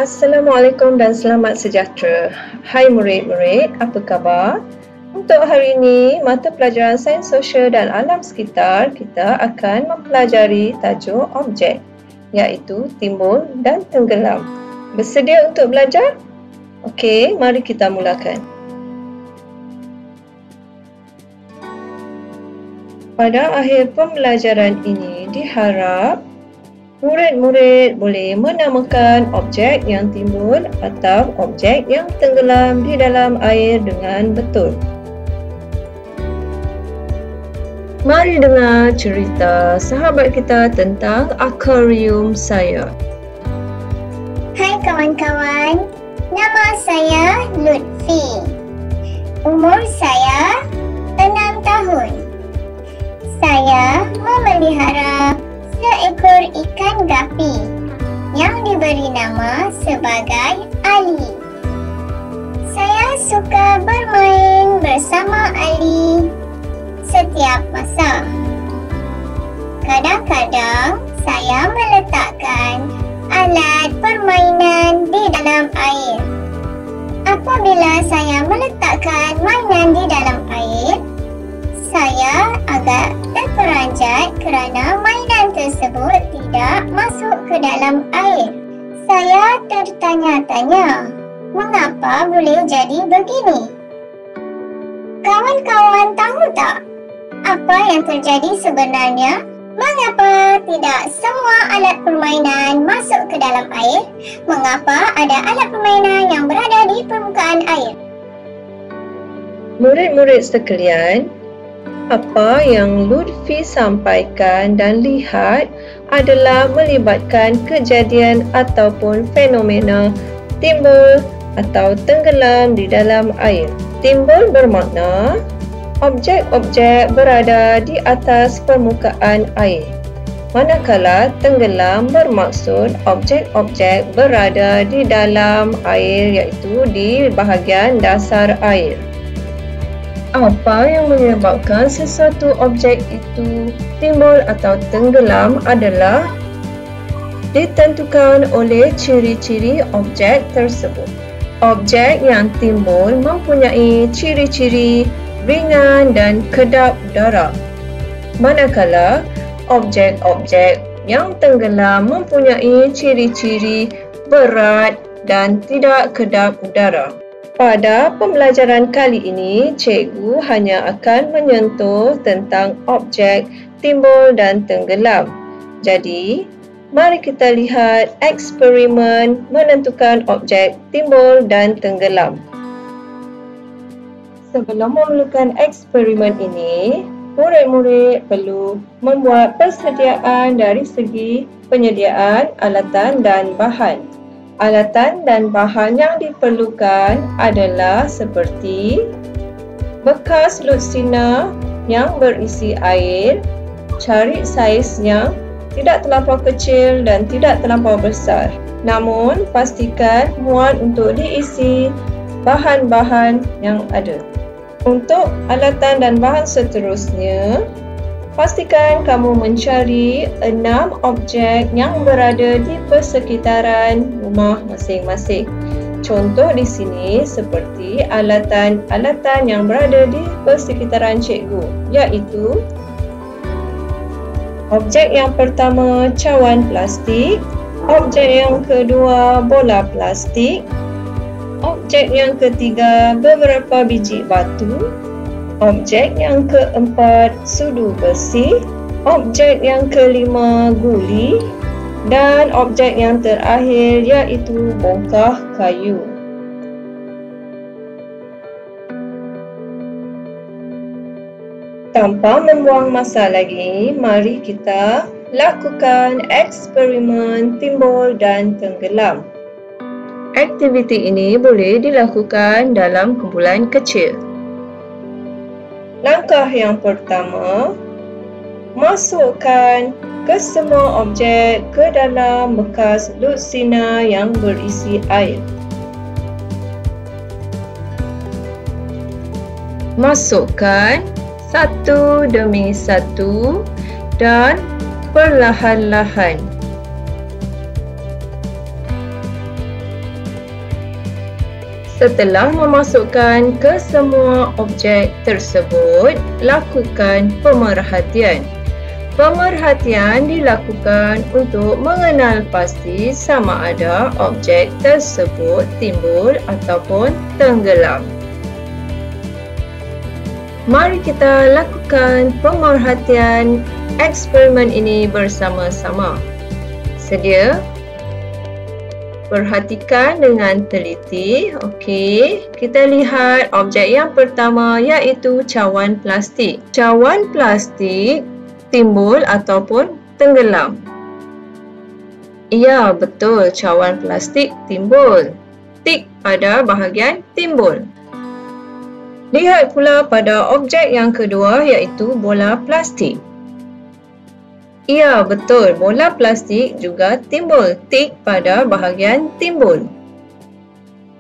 Assalamualaikum dan selamat sejahtera. Hai murid-murid, apa khabar? Untuk hari ini, mata pelajaran Sains Sosial dan Alam Sekitar, kita akan mempelajari tajuk objek, iaitu timbul dan tenggelam. Bersedia untuk belajar? Okey, mari kita mulakan. Pada akhir pembelajaran ini, diharap murid-murid boleh menamakan objek yang timbul atau objek yang tenggelam di dalam air dengan betul. Mari dengar cerita sahabat kita tentang akuarium saya. Hai kawan-kawan, nama saya Lutfi. Umur saya 6 tahun. Saya memelihara seekor ikan gapi yang diberi nama sebagai Ali. Saya suka bermain bersama Ali setiap masa. Kadang-kadang saya meletakkan alat permainan di dalam air. Apabila saya meletakkan mainan di dalam air, saya agak terperanjat kerana mainan tersebut tidak masuk ke dalam air. Saya tertanya-tanya, mengapa boleh jadi begini? Kawan-kawan tahu tak apa yang terjadi sebenarnya? Mengapa tidak semua alat permainan masuk ke dalam air? Mengapa ada alat permainan yang berada di permukaan air? Murid-murid sekalian, apa yang Lutfi sampaikan dan lihat adalah melibatkan kejadian ataupun fenomena timbul atau tenggelam di dalam air. Timbul bermakna objek-objek berada di atas permukaan air. Manakala tenggelam bermaksud objek-objek berada di dalam air, iaitu di bahagian dasar air. Apa yang menyebabkan sesuatu objek itu timbul atau tenggelam adalah ditentukan oleh ciri-ciri objek tersebut. Objek yang timbul mempunyai ciri-ciri ringan dan kedap udara. Manakala objek-objek yang tenggelam mempunyai ciri-ciri berat dan tidak kedap udara. Pada pembelajaran kali ini, cikgu hanya akan menyentuh tentang objek timbul dan tenggelam. Jadi, mari kita lihat eksperimen menentukan objek timbul dan tenggelam. Sebelum memulakan eksperimen ini, murid-murid perlu membuat persediaan dari segi penyediaan alatan dan bahan. Alatan dan bahan yang diperlukan adalah seperti bekas lutsina yang berisi air, cari saiznya, tidak terlampau kecil dan tidak terlampau besar. Namun, pastikan muat untuk diisi bahan-bahan yang ada. Untuk alatan dan bahan seterusnya, pastikan kamu mencari 6 objek yang berada di persekitaran rumah masing-masing. Contoh di sini seperti alatan-alatan yang berada di persekitaran cikgu, iaitu objek yang pertama cawan plastik, objek yang kedua bola plastik, objek yang ketiga beberapa biji batu, objek yang keempat sudu besi, objek yang kelima guli, dan objek yang terakhir iaitu bongkah kayu. Tanpa membuang masa lagi, mari kita lakukan eksperimen timbul dan tenggelam. Aktiviti ini boleh dilakukan dalam kumpulan kecil. Langkah yang pertama, masukkan kesemua objek ke dalam bekas lutsina yang berisi air. Masukkan satu demi satu dan perlahan-lahan. Setelah memasukkan ke semua objek tersebut, lakukan pemerhatian. Pemerhatian dilakukan untuk mengenal pasti sama ada objek tersebut timbul ataupun tenggelam. Mari kita lakukan pemerhatian eksperimen ini bersama-sama. Sedia? Perhatikan dengan teliti. Okey, kita lihat objek yang pertama iaitu cawan plastik. Cawan plastik timbul ataupun tenggelam. Ya, betul, cawan plastik timbul. Tik pada bahagian timbul. Lihat pula pada objek yang kedua iaitu bola plastik. Ya, betul. Bola plastik juga timbul. Tik pada bahagian timbul.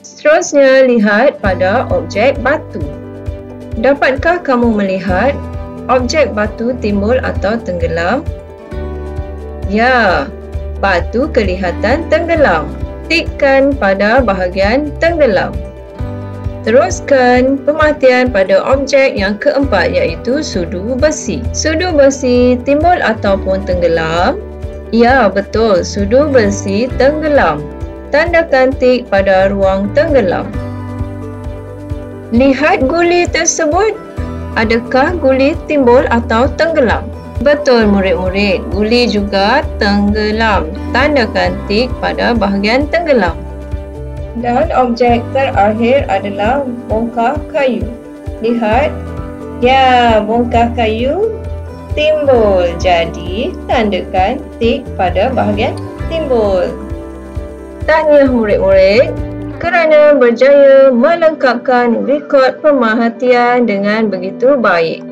Seterusnya, lihat pada objek batu. Dapatkah kamu melihat objek batu timbul atau tenggelam? Ya, batu kelihatan tenggelam. Tikkan pada bahagian tenggelam. Teruskan pemerhatian pada objek yang keempat iaitu sudu besi. Sudu besi timbul ataupun tenggelam? Ya, betul. Sudu besi tenggelam. Tandakan tik pada ruang tenggelam. Lihat guli tersebut. Adakah guli timbul atau tenggelam? Betul, murid-murid. Guli juga tenggelam. Tandakan tik pada bahagian tenggelam. Dan objek terakhir adalah bongkah kayu. Lihat. Ya, bongkah kayu timbul. Jadi, tandakan tik pada bahagian timbul. Tahniah murid-murid kerana berjaya melengkapkan rekod pemerhatian dengan begitu baik.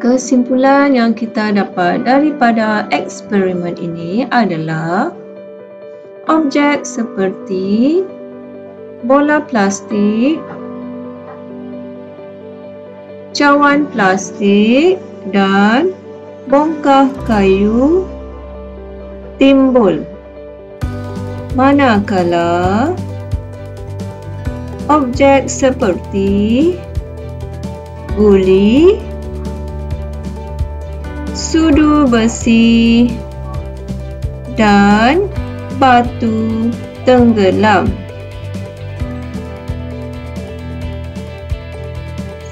Kesimpulan yang kita dapat daripada eksperimen ini adalah objek seperti bola plastik, cawan plastik dan bongkah kayu timbul. Manakala objek seperti guli, sudu besi dan batu tenggelam.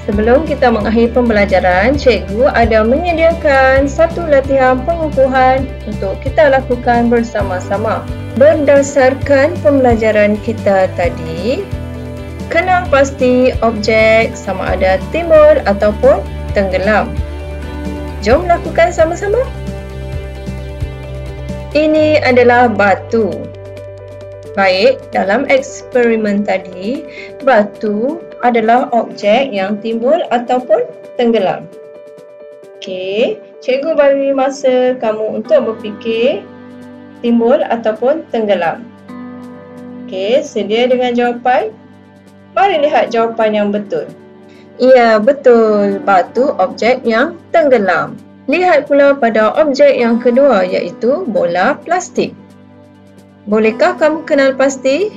Sebelum kita mengakhiri pembelajaran, cikgu ada menyediakan satu latihan pengukuhan untuk kita lakukan bersama-sama. Berdasarkan pembelajaran kita tadi, kenal pasti objek sama ada timbul ataupun tenggelam. Jom lakukan sama-sama. Ini adalah batu. Baik, dalam eksperimen tadi, batu adalah objek yang timbul ataupun tenggelam. Okey, cikgu bagi masa kamu untuk berfikir timbul ataupun tenggelam. Okey, sedia dengan jawapan? Mari lihat jawapan yang betul. Ya, betul. Batu objek yang tenggelam. Lihat pula pada objek yang kedua iaitu bola plastik. Bolehkah kamu kenal pasti?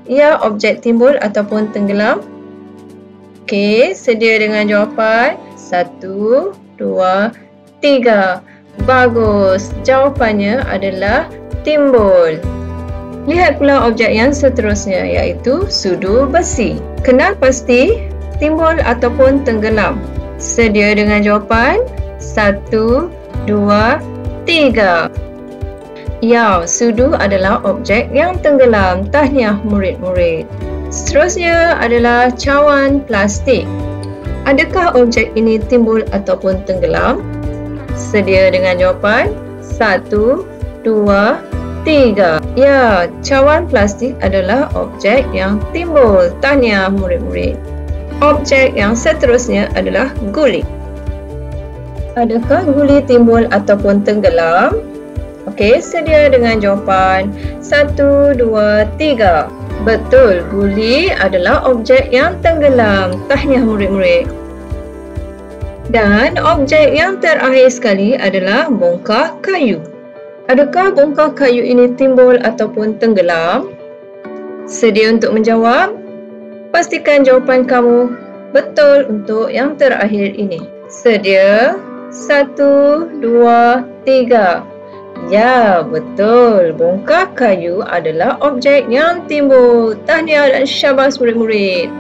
Ya, objek timbul ataupun tenggelam? Okey, sedia dengan jawapan? 1, 2, 3. Bagus. Jawapannya adalah timbul. Lihat pula objek yang seterusnya iaitu sudu besi. Kenal pasti timbul ataupun tenggelam? Sedia dengan jawapan? 1, 2, 3. Ya, sudu adalah objek yang tenggelam. Tahniah murid-murid. Seterusnya adalah cawan plastik. Adakah objek ini timbul ataupun tenggelam? Sedia dengan jawapan? 1, 2, 3. Ya, cawan plastik adalah objek yang timbul. Tahniah murid-murid. Objek yang seterusnya adalah guli. Adakah guli timbul ataupun tenggelam? Okey, sedia dengan jawapan 1, 2, 3. Betul, guli adalah objek yang tenggelam. Tahniah murid-murid. Dan objek yang terakhir sekali adalah bongkah kayu. Adakah bongkah kayu ini timbul ataupun tenggelam? Sedia untuk menjawab? Pastikan jawapan kamu betul untuk yang terakhir ini. Sedia? 1, 2, 3. Ya, betul. Bongkar kayu adalah objek yang timbul. Tahniah dan syabas murid-murid.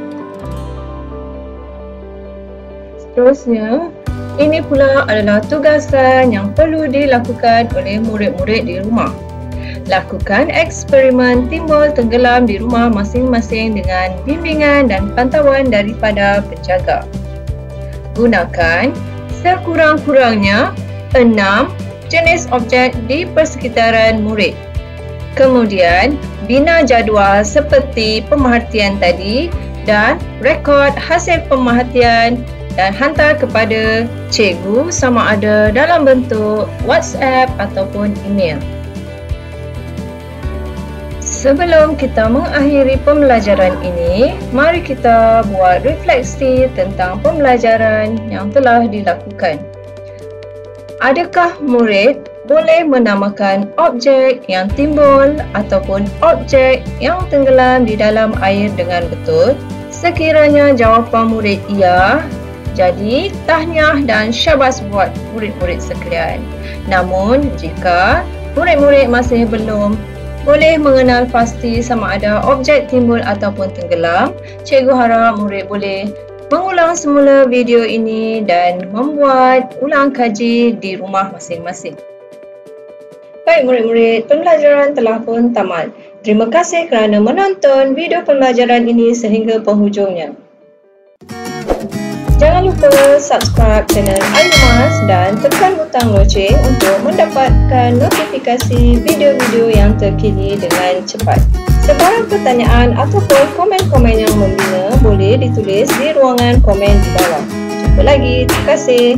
Seterusnya, ini pula adalah tugasan yang perlu dilakukan oleh murid-murid di rumah. Lakukan eksperimen timbul tenggelam di rumah masing-masing dengan bimbingan dan pantauan daripada penjaga. Gunakan sekurang-kurangnya 6 jenis objek di persekitaran murid. Kemudian, bina jadual seperti pemerhatian tadi dan rekod hasil pemerhatian dan hantar kepada cikgu sama ada dalam bentuk WhatsApp ataupun email. Sebelum kita mengakhiri pembelajaran ini, mari kita buat refleksi tentang pembelajaran yang telah dilakukan. Adakah murid boleh menamakan objek yang timbul ataupun objek yang tenggelam di dalam air dengan betul? Sekiranya jawapan murid ya, jadi tahniah dan syabas buat murid-murid sekalian. Namun, jika murid-murid masih belum boleh mengenal pasti sama ada objek timbul ataupun tenggelam, cikgu harap murid boleh mengulang semula video ini dan membuat ulang kaji di rumah masing-masing. Baik murid-murid, pembelajaran telah pun tamat. Terima kasih kerana menonton video pembelajaran ini sehingga penghujungnya. Jangan lupa subscribe channel iMaths dan tekan butang loceng untuk mendapatkan notifikasi video-video yang terkini dengan cepat. Sebarang pertanyaan ataupun komen-komen yang membina boleh ditulis di ruangan komen di bawah. Jumpa lagi. Terima kasih.